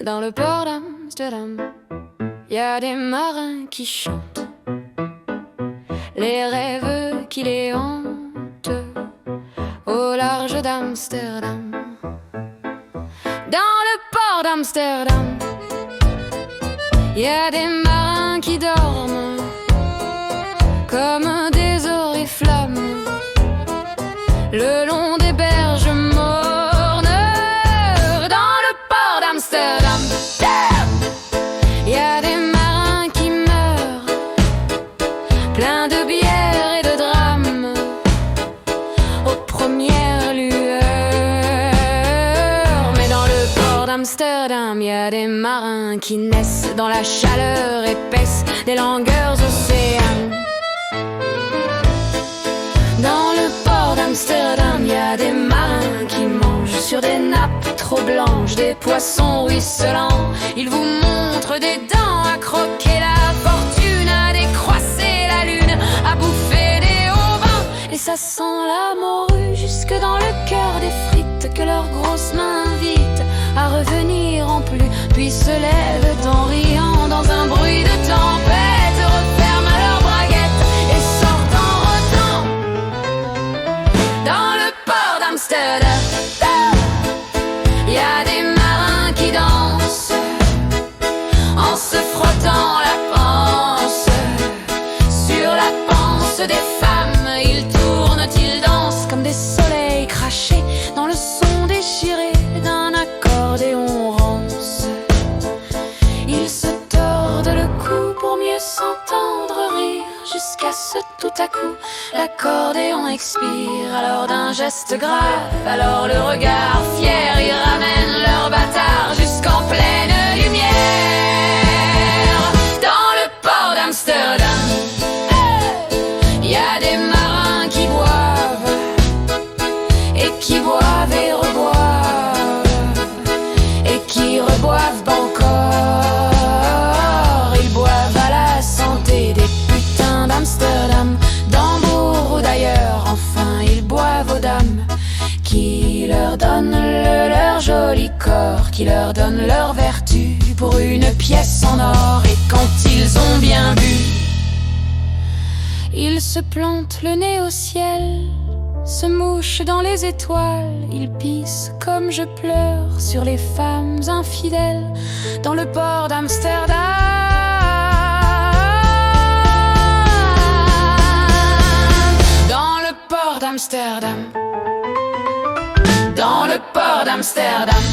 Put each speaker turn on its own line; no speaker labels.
Dans le port d'Amsterdam, y a des marins qui chantent les rêves qui les hantent au large d'Amsterdam. Dans le port d'Amsterdam, y a des marins qui dorment comme des oriflammes le long des berges mornes. Dans le port d'Amsterdam, y a des marins qui meurent, pleins de bière et de drames, aux premières lueurs. Mais dans le port d'Amsterdam, y a des marins qui naissent dans la chaleur épaisse des langueurs océanes. Dans le port d'Amsterdam, y a des marins qui mangent sur des nappes trop blanches des poissons ruisselants. Ils vous montrent des dents à croquer la fortune, à décroisser la lune, à bouffer des haubans. Et ça sent la morue jusque dans le cœur des frites que leurs grosses mains invitent à revenir en plus, puis se lèvent en riant dans un bruit de tempête, referment leurs braguettes et sortent en rotant. Dans le port d'Amsterdam, y a des marins qui dansent en se frottant la panse sur la panse des femmes. Ils tournent, ils dansent comme des soleils crachés dans le son déchiré d'un accordéon rance. Ils se tordent le cou pour mieux s'entendre rire, jusqu'à ce tout à coup l'accordéon expire. Alors d'un geste grave, alors le regard fier, ils ramènent leur bâtard jusqu'en pleine lumière. Dans le port d'Amsterdam, y a des marins qui boivent et qui boivent et reboivent et qui reboivent encore. Ils boivent à la santé des putains d'Amsterdam, d'Hambourg ou d'ailleurs. Enfin, ils boivent aux dames qui leur donnent leur joli corps, qui leur donnent leur vertu pour une pièce en or. Et quand ils ont bien bu, ils se plantent le nez au ciel, se mouchent dans les étoiles. Ils pissent comme je pleure sur les femmes infidèles dans le port d'Amsterdam. Dans le port d'Amsterdam, dans le port d'Amsterdam.